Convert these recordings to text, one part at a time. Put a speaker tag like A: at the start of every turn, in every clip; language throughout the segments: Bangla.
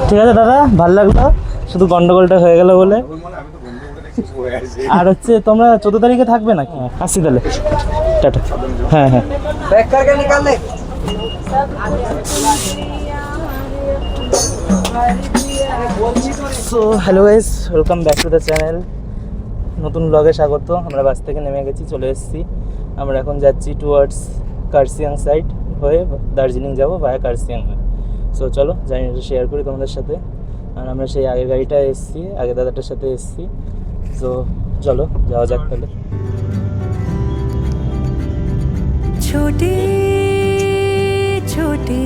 A: ঠিক আছে দাদা, ভালো লাগলো, শুধু গন্ডগোলটা হয়ে গেল বলে। আর হচ্ছে তোমরা 14 তারিখে থাকবে নাকি? আসছি তাহলে, টাটা। হ্যাঁ হ্যাঁ, so hello guys, welcome back to the channel. নতুন ব্লগে স্বাগত। আমরা বাস থেকে নেমে গেছি, চলে এসেছি। আমরা এখন যাচ্ছি টুয়ার্ডস কার্সিয়াং সাইড হয়ে দার্জিলিং যাবো ভায়া কার্সিয়াং হয়ে। সো চলো জার্নিটা শেয়ার করি তোমাদের সাথে। আর আমরা সেই আগের গাড়িটায় এসেছি, আগে দাদাটার সাথে এসেছি। সো চলো যাওয়া যাক তাহলে।
B: छोटी छोटी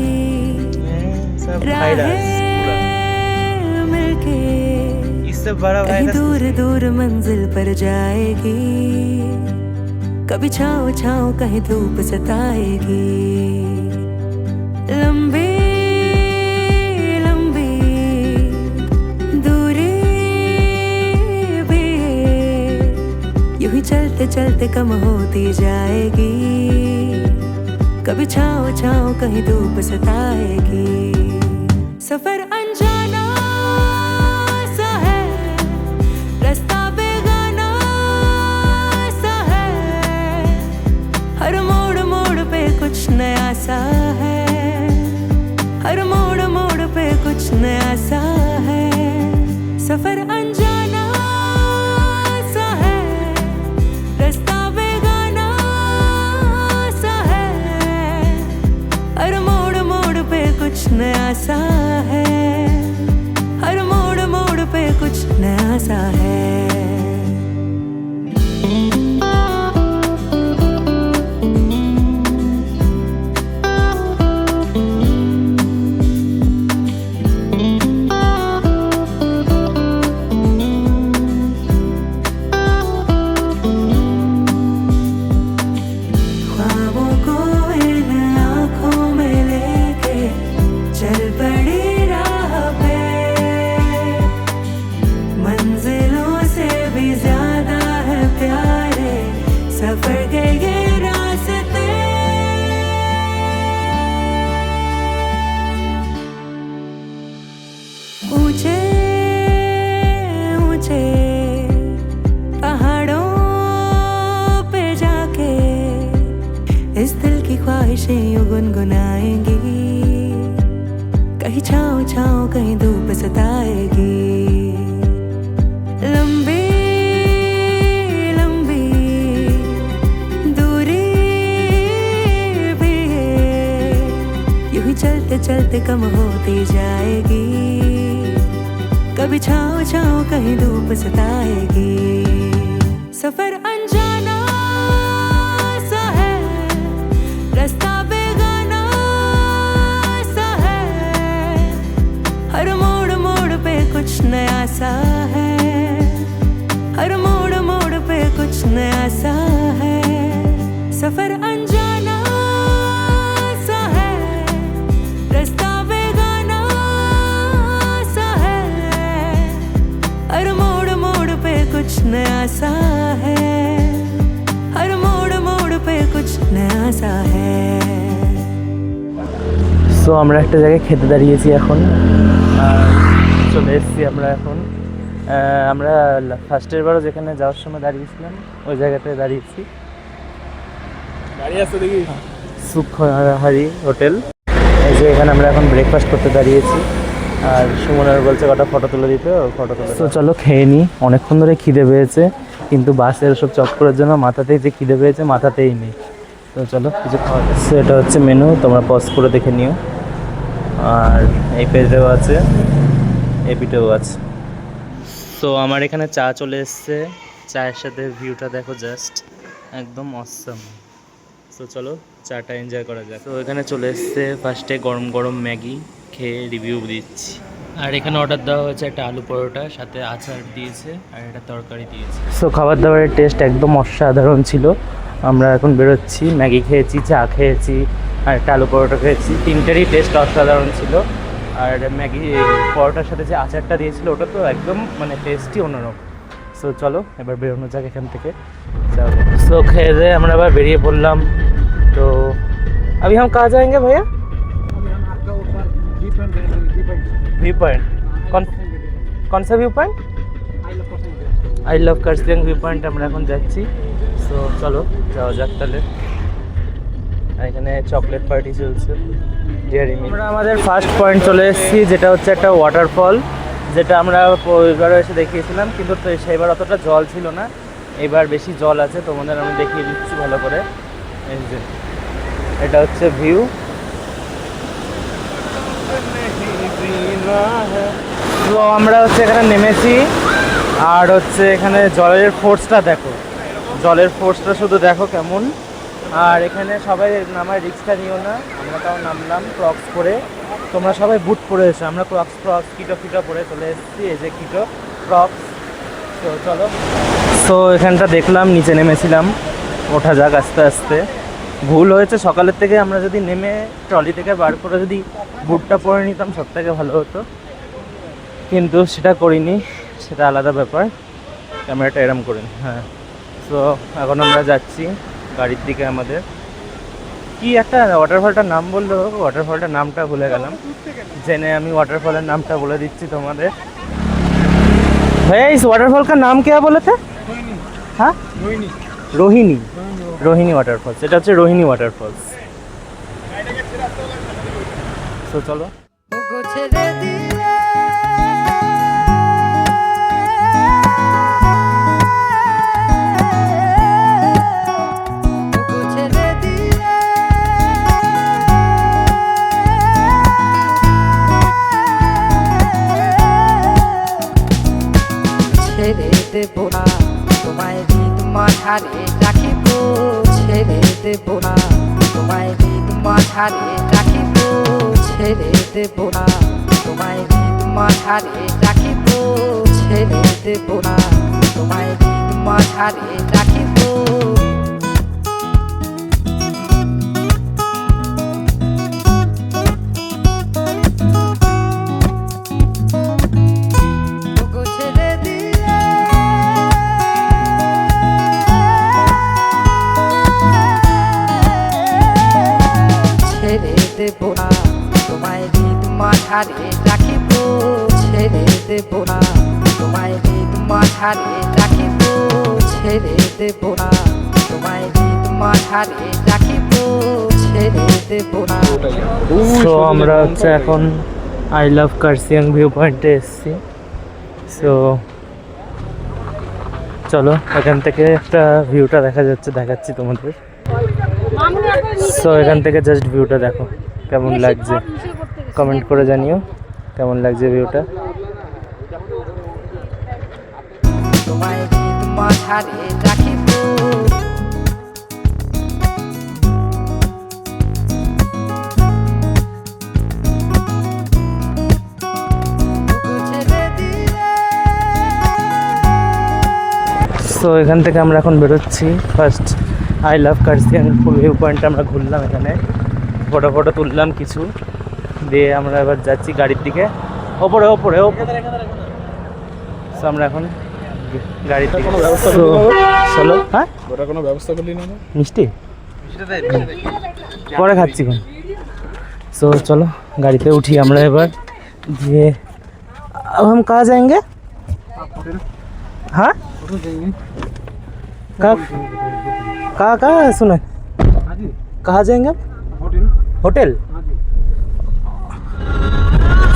B: राहें मिलके
A: इससे बड़ा
B: कहीं दूर दूर मंजिल पर जाएगी, कभी छाँव छाँव कहीं धूप सताएगी। लंबी लंबी दूरी भी यूं ही चलते चलते कम होती जाएगी, कभी छाँव छाँव कहीं धूप सताएगी। सफर अनजाना सा है, रास्ता बेगाना सा है, हर मोड़ मोड़ पे कुछ नया सा है, हर मोड़ मोड़ पे कुछ नया सा है। सफर अनजाना सा है, रास्ता बेगाना सा है, हर मोड़ मोड़ पे कुछ नया सा है, हर मोड़ मोड़ पे कुछ नया सा है। ख्वाबों को इन आँखों में लेके चल पड़ी राह पे, मंजिलों से भी ज्यादा है प्यारे सफर के ये रास्ते। ऊंचे ऊंचे पहाड़ों पे जाके इस दिल की ख्वाहिशें यूं गुनगुनाएंगी, कहीं छाँव छाँव कहीं धूप सताएगी। लंबी लंबी दूरी भी यूं ही चलते चलते कम होती जाएगी, कभी छाँव छाँव कहीं धूप सताएगी। सफर अनजाना सा है, रास्ता बेगाना सा है, हर मोड़ मोड़ पे कुछ नया सा है, हर मोड़ मोड़ पे कुछ नया सा है। सफर अनजाना सा है, रास्ता बेगाना सा है, हर मोड़ मोड़ पे कुछ नया सा है, हर मोड़ मोड़ पे कुछ नया सा है।
A: সো আমরা একটা জায়গায় খেতে দাঁড়িয়েছি এখন, চলে এসেছি আমরা এখন। আমরা ফার্স্টের বারও যেখানে যাওয়ার সময় দাঁড়িয়েছিলাম ওই জায়গাটায় দাঁড়িয়েছি। সুখহারি হোটেল, এই যে এখানে আমরা এখন ব্রেকফাস্ট করতে দাঁড়িয়েছি। আর সুমনের বলছে কটা ফটো তুলে দিতে, ফটো তুলে। তো চলো খেয়ে নিই, অনেকক্ষণ ধরে খিদে পেয়েছে, কিন্তু বাসের সব চক্করের জন্য মাথাতেই যে খিদে পেয়েছে মাথাতেই নেই। তো চলো কিছু খাওয়া যাচ্ছে। এটা হচ্ছে মেনু, তোমরা পজ করে দেখে নিও। আর এই পেজেও আছে, এই পিঠেও আছে। তো আমার এখানে চা চলে এসছে, চায়ের সাথে ভিউটা দেখো, জাস্ট একদম অসাম। তো চলো চাটা এনজয় করা যাক। তো এখানে চলে এসছে, ফার্স্টে গরম গরম ম্যাগি খেয়ে রিভিউ দিচ্ছি। আর এখানে অর্ডার দেওয়া হয়েছে একটা আলু পরোটা, সাথে আচার দিয়েছে আর একটা তরকারি দিয়েছে। সো খাবার দাবারের টেস্ট একদম অসাধারণ ছিল। আমরা এখন বেরোচ্ছি, ম্যাগি খেয়েছি, চা খেয়েছি আর একটা আলু পরোটা খেয়েছি, তিনটেরই টেস্ট অসাধারণ ছিল। আর ম্যাগি পরোটার সাথে যে আচারটা দিয়েছিল ওটা তো একদম মানে টেস্টই অন্যরকম। সো চলো এবার বেরোনো যাক এখান থেকে। सो खेल रहे हम अब बेरिए बोललाम। तो अभी हम कहाँ जाएंगे भैया?
C: अभी हम आपका ऊपर
A: व्यू पॉइंट कौन सा view point I love Kurseong view point আমরা এখন যাচ্ছি। সো চলো যাওয়া যাক তাহলে। এখানে চকলেট পার্টি চলছে ডেয়ারি মিল্ক। আমরা আমাদের ফার্স্ট পয়েন্ট চলে এসেছি, যেটা হচ্ছে একটা ওয়াটারফল, যেটা আমরা এবারও এসে দেখিয়েছিলাম, কিন্তু সেবার অতটা জল ছিল না, এবার বেশি জল আছে। তোমাদের আমি দেখিয়ে দিচ্ছি ভালো করে। এই যে এটা হচ্ছে ভিউ। তো আমরা হচ্ছে এখানে নেমেছি, আর হচ্ছে এখানে জলের ফোর্সটা দেখো, জলের ফোর্সটা শুধু দেখো কেমন। আর এখানে সবাই নামায় রিক্সটা নিও না, আমরা তাও নামলাম ক্রক্স পরে। তোমরা সবাই বুট পরে এসো, আমরা ক্রক্স কিটো পরে চলে এসেছি। এই যে কিটো ক্রক্স। তো চলো। সো এখানটা দেখলাম, নিচে নেমেছিলাম, ওঠা যাক আস্তে আস্তে। ভুল হয়েছে, সকালের থেকে আমরা যদি নেমে ট্রলি থেকে বার করে যদি বুটটা পরে নিতাম সব থেকে ভালো হতো, কিন্তু সেটা করিনি, সেটা আলাদা ব্যাপার। ক্যামেরাটা এরম করিনি। হ্যাঁ, সো এখন আমরা যাচ্ছি গাড়ির দিকে। আমাদের কি একটা ওয়াটারফলটার নাম বললো, ওয়াটারফলটার নামটা ভুলে গেলাম, জেনে আমি ওয়াটারফলের নামটা বলে দিচ্ছি তোমাদের। ভাইয়া इस वाटरफॉल का नाम क्या बोले थे? हाँ, रोहिणी वाटरफॉल्स। এটা হচ্ছে রোহিণী ওয়াটারফলস। তো চলো।
B: ছেড়ে দেব না তোমায় দিন মাঝারে রাখিব, ছেড়ে দেব না তোমায় দিন মাঝারে রাখিব, ছেড়ে দেব না তোমায় দিন মাঝারে রাখিব, ছেড়ে দেব না তোমায় দিন মাঝারে রাখিব। দেব না তোমায় দিন মাঝারে রাখিব, ছেড়ে দেব না তোমায় দিন মাঝারে রাখিব, ছেড়ে দেব না তোমায় দিন মাঝারে রাখিব, ছেড়ে দেব না।
A: সো আমরা হচ্ছে এখন আই লাভ কার্সিয়াং ভিউ পয়েন্টে এসেছি। সো চলো, এখান থেকে একটা ভিউটা দেখা যাচ্ছে, দেখাচ্ছি তোমাদের। সো এখান থেকে জাস্ট ভিউটা দেখো কেমন লাগছে, কমেন্ট করে জানিও কেমন লাগছে ভিউটা।
B: তোমায় দিন মাঝারে রাখিব,
A: সো এখান থেকে আমরা এখন বেরোচ্ছি। First I love Kurseong full view point আমরা ঘুরলাম, এখানে ফটো তুললাম কিছু, দিয়ে আমরা এবার যাচ্ছি গাড়ির দিকে। ওপরে সো আমরা এখন গাড়ির দিকে চলো। হ্যাঁ, ওটা কোনো ব্যবস্থা করলি না? মিষ্টি পরে খাচ্ছি কোন। সো চলো গাড়িতে উঠি আমরা এবার। দিয়ে अब हम कहाँ जाएंगे? हाँ, कहाँ सुना, कहाँ जाएंगे? হোটেল।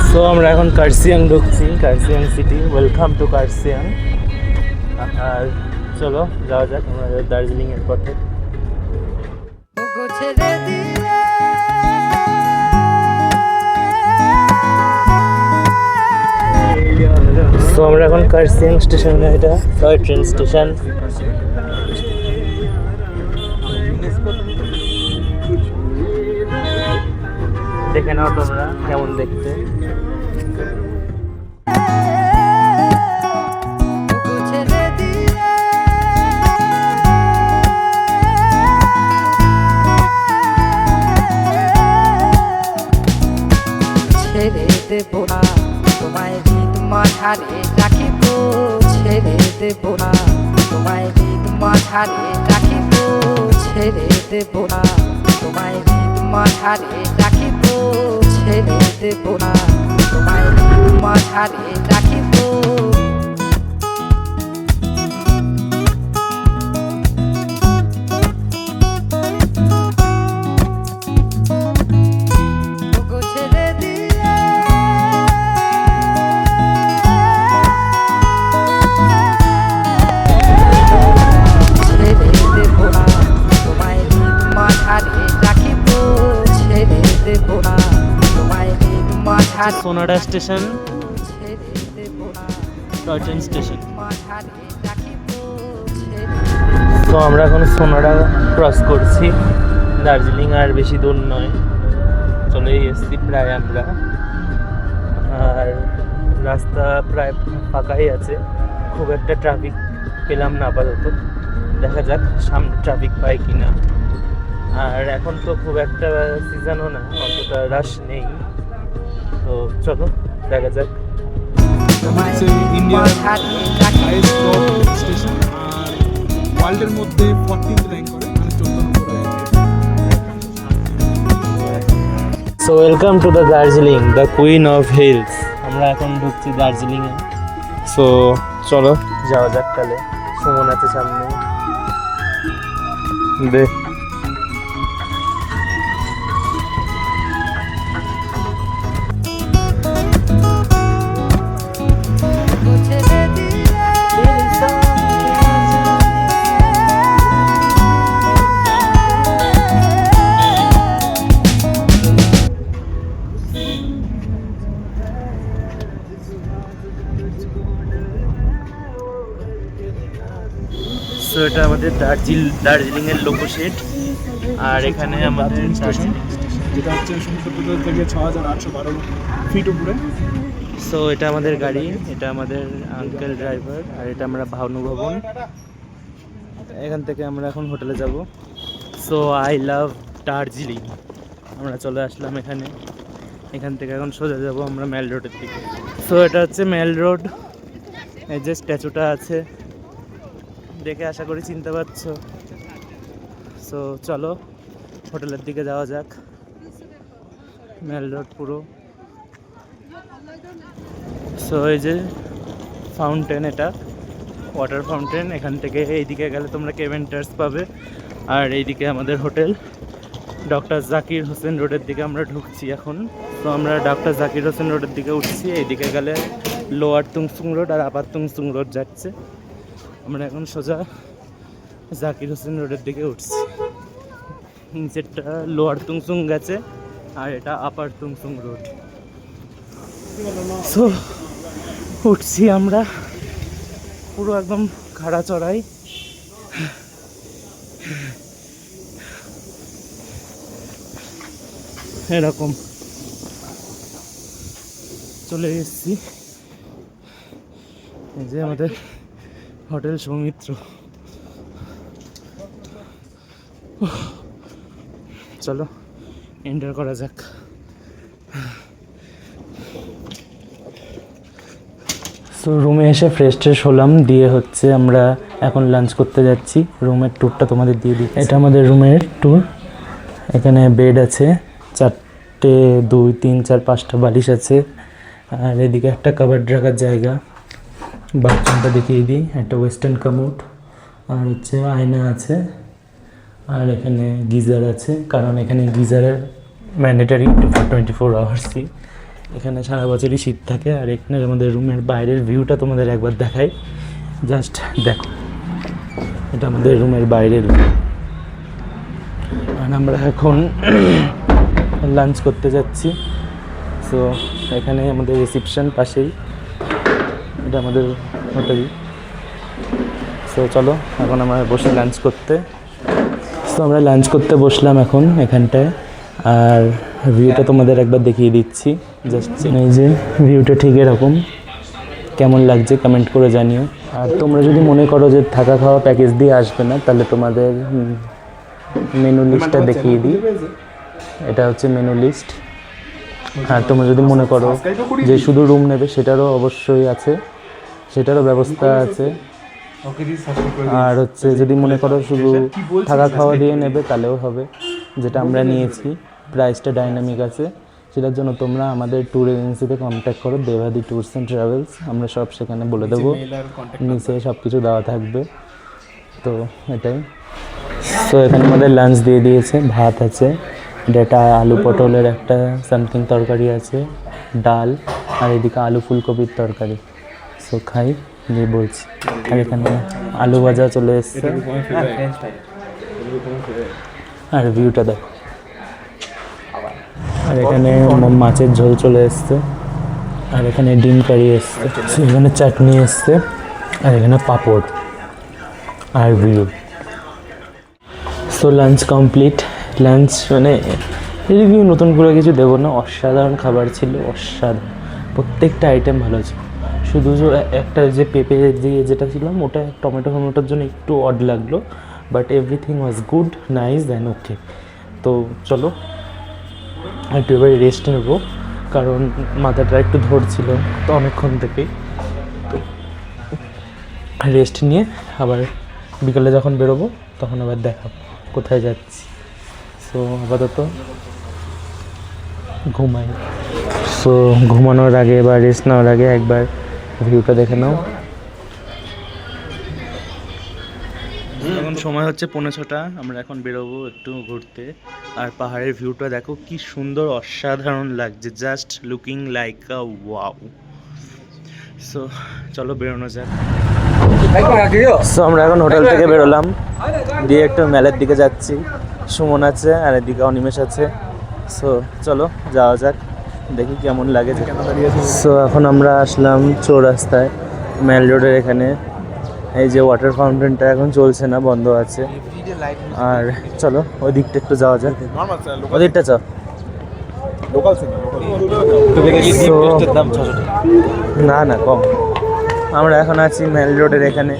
A: সো আমরা এখন কার্সিয়াং ঢুকছি, Kurseong city. Welcome to Kurseong. আর চলো যাওয়া যাক আমরা দার্জিলিং এর পথে। সো আমরা এখন কার্সিয়াং স্টেশনে, এটা টয় ট্রেন স্টেশন। দেখে নাও তোমরা কেমন দেখতে।
B: ছেড়ে দেব না তোমায় দিন মাঝারে রাখিব, ছেড়ে দেব না তোমায় দিন মাঝারে রাখিব, ছেড়ে দেব না তোমায় দিন মাঝারে রাখিব, ছেড়ে দেব না তোমায়
A: সোনাডা স্টেশন,
B: ছেড়ে দেব না
A: টয় ট্রেন স্টেশন।
B: মাঝারে রাখিব ছেড়ে
A: তো আমরা এখন সোনাডা ক্রস করছি। দার্জিলিং আর বেশি দূর নয়, চলেই এসেছি প্রায় আমরা। আর রাস্তা প্রায় ফাঁকাই আছে, খুব একটা ট্রাফিক পেলাম না আপাতত। দেখা যাক সামনে ট্রাফিক পাই কি না। আর এখন তো খুব একটা সিজনও না, অতটা রাশ নেই। তো চলো দেখা যাক।
C: হচ্ছে ইন্ডিয়ার হাইয়েস্ট টপ স্টেশন আর ওয়ার্ল্ডের মধ্যে 14th র্যাঙ্ক করে, মানে 14 নম্বর র্যাঙ্কে।
A: So welcome to the Darjeeling, the queen of hills. আমরা এখন ঢুকছি দার্জিলিংয়ে। সো চলো যাওয়া যাক তাহলে। সুমন আছে সামনে, দে।
B: ছেড়ে দিলে
A: সো এটা আমাদের দার্জিলিংয়ের লোকোশেড। আর এখানে আমাদের
C: স্টেশন, যেটা হচ্ছে সমুদ্রপৃষ্ঠ থেকে 6812 ফিট উপরে।
A: সো এটা আমাদের গাড়ি, এটা আমাদের আঙ্কেল ড্রাইভার, আর এটা আমরা ভানুভবন। এখান থেকে আমরা এখন হোটেলে যাব। So I love Darjeeling. আমরা চলে আসলাম এখানে। এখান থেকে এখন সোজা যাব আমরা মেল রোডের দিকে। সো এটা হচ্ছে মেল রোড। এই যে স্ট্যাচুটা আছে, দেখে আশা করি চিনতে পারছো। সো চলো হোটেলের দিকে যাওয়া যাক। মেল রোড পুরো। সো এই যে ফাউন্টেন, এটা ওয়াটার ফাউন্টেন। এখান থেকে এইদিকে গেলে তোমরা কেভেন্টার্স পাবে। আর এইদিকে আমাদের হোটেল। ডক্টর জাকির হোসেন রোডের দিকে আমরা ঢুকছি এখন। তো আমরা ডক্টর জাকির হোসেন রোডের দিকে উঠছি। এইদিকে গেলে লোয়ার তুংসুং রোড আর আপার তুংসুং রোড যাচ্ছে। আমরা এখন সোজা জাকির হোসেন রোডের দিকে উঠছি। নিচেরটা লোয়ার তুংসুং গেছে আর এটা আপার তুংসুং রোড। সো উঠছি আমরা পুরো একদম খাড়া চড়াই। এরকম চলে এসেছি। এই যে আমাদের হোটেল সৌমিত্র। চলো এন্টার করা যাক। সো রুমে এসে ফ্রেশ ট্রেশ হলাম, দিয়ে হচ্ছে আমরা এখন লাঞ্চ করতে যাচ্ছি। রুমের ট্যুরটা তোমাদের দিয়ে দিই। এটা আমাদের রুমের ট্যুর। এখানে বেড আছে, 4টে 2 3 4 5টা বালিশ আছে। আর এদিকে একটা কাবার্ড রাখার জায়গা। বাথরুমটা দেখিয়ে দিই, একটা ওয়েস্টার্ন কামোড আর হচ্ছে আয়না আছে। আর এখানে গিজার আছে, কারণ এখানে গিজারের ম্যান্ডেটারি 24 আওয়ার্সই। এখানে সারা বছরই শীত থাকে। আর এখানে আমাদের রুমের বাইরের ভিউটা তোমাদের একবার দেখাই, জাস্ট দেখো। এটা আমাদের রুমের বাইরের ভিউ। আর আমরা এখন লাঞ্চ করতে যাচ্ছি। সো এখানে আমাদের রিসেপশন পাশেই, এটা আমাদের হোটেল। সো চলো এখন আমরা বসে লাঞ্চ করতে। সো আমরা লাঞ্চ করতে বসলাম এখন এখানটায়। আর ভিউটা তোমাদের একবার দেখিয়ে দিচ্ছি, জাস্ট এই যে ভিউটা ঠিক এরকম। কেমন লাগছে কমেন্ট করে জানিও। আর তোমরা যদি মনে করো যে থাকা খাওয়া প্যাকেজ দিয়ে আসবে না, তাহলে তোমাদের মেনু লিস্টটা দেখিয়ে দিই। এটা হচ্ছে মেনু লিস্ট। আর তোমরা যদি মনে করো যে শুধু রুম নেবে, সেটারও অবশ্যই আছে, সেটারও ব্যবস্থা আছে। আর হচ্ছে যদি মনে করো শুধু থাকা খাওয়া দিয়ে নেবে, তাহলেও হবে, যেটা আমরা নিয়েছি। প্রাইসটা ডাইনামিক আছে। সেটার জন্য তোমরা আমাদের ট্যুর এজেন্সিতে কন্ট্যাক্ট করো, দেবাদি ট্যুরস অ্যান্ড ট্রাভেলস। আমরা সব সেখানে বলে দেবো, নিচে সব কিছু দেওয়া থাকবে। তো এটাই। তো এখানে আমাদের লাঞ্চ দিয়ে দিয়েছে, ভাত আছে, এটা আলু পটলের একটা সামথিং তরকারি আছে, ডাল, আর এদিকে আলু ফুলকপির তরকারি। সো খাই দিয়ে বলছি। আর এখানে আলু ভাজা চলে এসছে। আর ভিউটা দেখো। আর এখানে মাছের ঝোল চলে এসছে। আর এখানে ডিম কারি এসছে, এখানে চাটনি এসছে, আর এখানে পাঁপড় আর view. So lunch complete. Lunch মানে রিভিউ নতুন করে কিছু দেবো না, অসাধারণ খাবার ছিল, অসাধারণ, প্রত্যেকটা আইটেম ভালো ছিল। শুধু একটা যে পেঁপে দিয়ে যেটা ছিলাম ওটা টমেটোর জন্য একটু অড লাগলো, but everything was good, nice and okay. তো চলো একটু এবার রেস্ট নেবো, কারণ মাথাটা একটু ধরছিল তো অনেকক্ষণ থেকেই। তো রেস্ট নিয়ে আবার বিকালে যখন বেরোবো তখন আবার দেখাবো কোথায় যাচ্ছি। সো আপাতত ঘুমাই। সো ঘুমানোর আগে বা রেস্ট নেওয়ার আগে একবার ভিউটা দেখে নাও। এখন সময় হচ্ছে 5:45, আমরা এখন বেরোবো একটু ঘুরতে। আর পাহাড়ের ভিউটা দেখো কি সুন্দর, অসাধারণ লাগছে, জাস্ট লুকিং লাইক আ ওয়াও। সো চলো বেরোনো যাক। সো আমরা এখন হোটেল থেকে বেরোলাম, দিয়ে একটু মেলের দিকে যাচ্ছি। সুমন আছে আর এদিকে অনিমেষ আছে। সো চলো যাওয়া যাক, দেখি কেমন লাগে। সো এখন আমরা আসলাম চৌরাস্তায়, মেল রোডের এখানে। এই যে ওয়াটার ফাউন্টেনটা এখন চলছে না, বন্ধ আছে। আর চলো ওই দিকটা একটু যাওয়া যাক, ওই দিকটা চ। না না কম। আমরা এখন আছি মেল রোডের এখানে,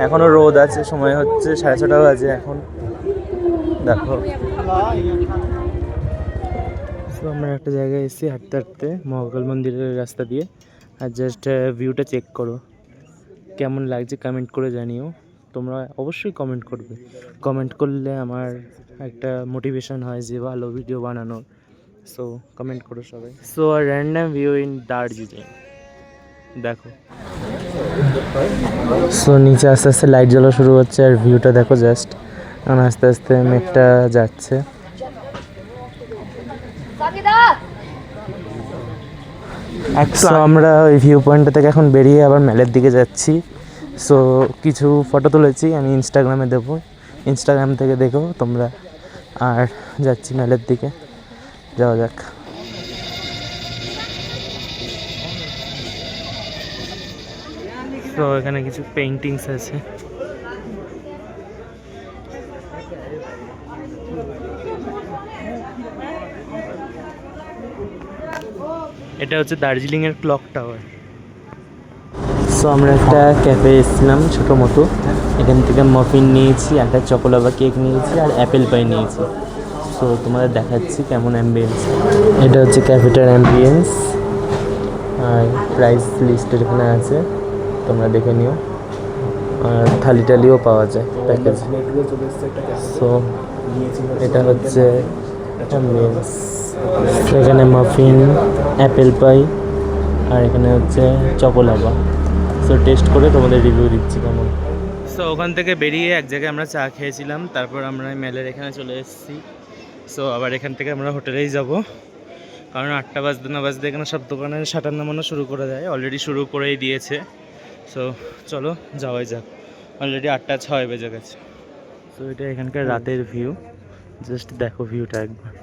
A: এখনও রোদ আছে, সময় হচ্ছে 6:30 বাজে এখন, দেখো। তো আমরা একটা জায়গায় এসেছি হাঁটতে হাঁটতে মহাকাল মন্দিরের রাস্তা দিয়ে, আর জাস্ট ভিউটা চেক করো, কেমন লাগছে কমেন্ট করে জানিও। তোমরা অবশ্যই কমেন্ট করবে, কমেন্ট করলে আমার একটা মোটিভেশন হয় যে ভালো ভিডিও বানানোর। সো কমেন্ট করো সবাই। সো আর র্যান্ডম ভিউ ইন দার্জিলিং দেখো। সো নিচে আস্তে আস্তে লাইট জ্বলা শুরু হচ্ছে, আর ভিউটা দেখো জাস্ট, কারণ আস্তে আস্তে মেঘটা যাচ্ছে। সো আমরা ওই ভিউ পয়েন্টটা থেকে এখন বেরিয়ে আবার মেলের দিকে যাচ্ছি। সো কিছু ফটো তুলেছি, আমি ইনস্টাগ্রামে দেবো, ইনস্টাগ্রাম থেকে দেখো তোমরা। আর যাচ্ছি মেলের দিকে, যাওয়া যাক। তো এখানে কিছু পেইন্টিংস আছে। এটা হচ্ছে দার্জিলিংয়ের ক্লক টাওয়ার। সো আমরা একটা ক্যাফে এসেছিলাম ছোটো মতো, এখান থেকে মাফিন নিয়েছি, একটা চকোলাভা কেক নিয়েছি, আর অ্যাপেল পাই নিয়েছি। সো তোমাদের দেখাচ্ছি কেমন অ্যাম্বিয়েন্স। এটা হচ্ছে ক্যাফেটার অ্যাম্বিয়েন্স, আর প্রাইস লিস্টের এখানে আছে, তোমরা দেখে নিও। আর থালি টালিও পাওয়া যায় প্যাকেজ। সো এটা হচ্ছে অ্যাম্বিয়েন্স। এখানে মাফিন, অ্যাপেল পাই, আর এখানে হচ্ছে চকোলাভা। সো টেস্ট করে তোমাদের রিভিউ দিচ্ছি কেমন। সো ওখান থেকে বেরিয়ে এক জায়গায় আমরা চা খেয়েছিলাম, তারপর আমরা মেলের এখানে চলে এসেছি। সো আবার এখান থেকে আমরা হোটেলেই যাব, কারণ 8টা বাজতে না বাজতে এখানে সব দোকানে শাটার নামানো শুরু করে দেয়, অলরেডি শুরু করেই দিয়েছে। সো চলো যাওয়াই যাক, অলরেডি 8:06 বেজে গেছে। সো এটা এখানকার রাতের ভিউ, জাস্ট দেখো ভিউটা একবার।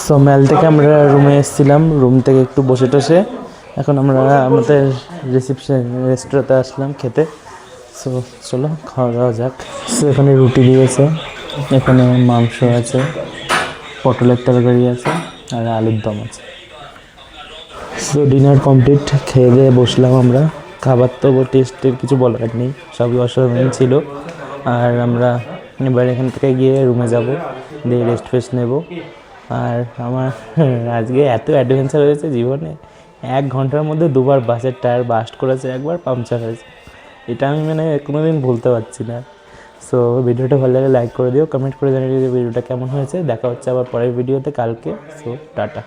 A: সো মেল থেকে আমরা রুমে এসেছিলাম, রুম থেকে একটু বসে টসে এখন আমরা আমাদের রেস্টুরেন্টে আসলাম খেতে। সো চলো খাওয়া দাওয়া যাক। সো এখানে রুটি দিয়েছে, এখানে মাংস আছে, পটলের তরকারি আছে, আর আলুর দম আছে। সো ডিনার কমপ্লিট, খেয়ে দিয়ে বসলাম আমরা। খাবার তো টেস্টের কিছু বলার নেই, সবই অসাধারণ ছিল। আর আমরা এবার এখান থেকে গিয়ে রুমে যাব, দিয়ে রেস্ট ফেস্ট নেব। আর আমার আজকে এত অ্যাডভেঞ্চার হয়েছে জীবনে, 1 ঘন্টার মধ্যে 2বার বাসের টায়ার বাস্ট করেছে, একবার পাংচার হয়েছে। এটা আমি মানে কোনোদিন ভুলতে পারছি না। সো ভিডিওটা ভালো লাগে লাইক করে দিও, কমেন্ট করে জানিয়ে দিও ভিডিওটা কেমন হয়েছে। দেখা হচ্ছে আবার পরের ভিডিওতে কালকে। So tata.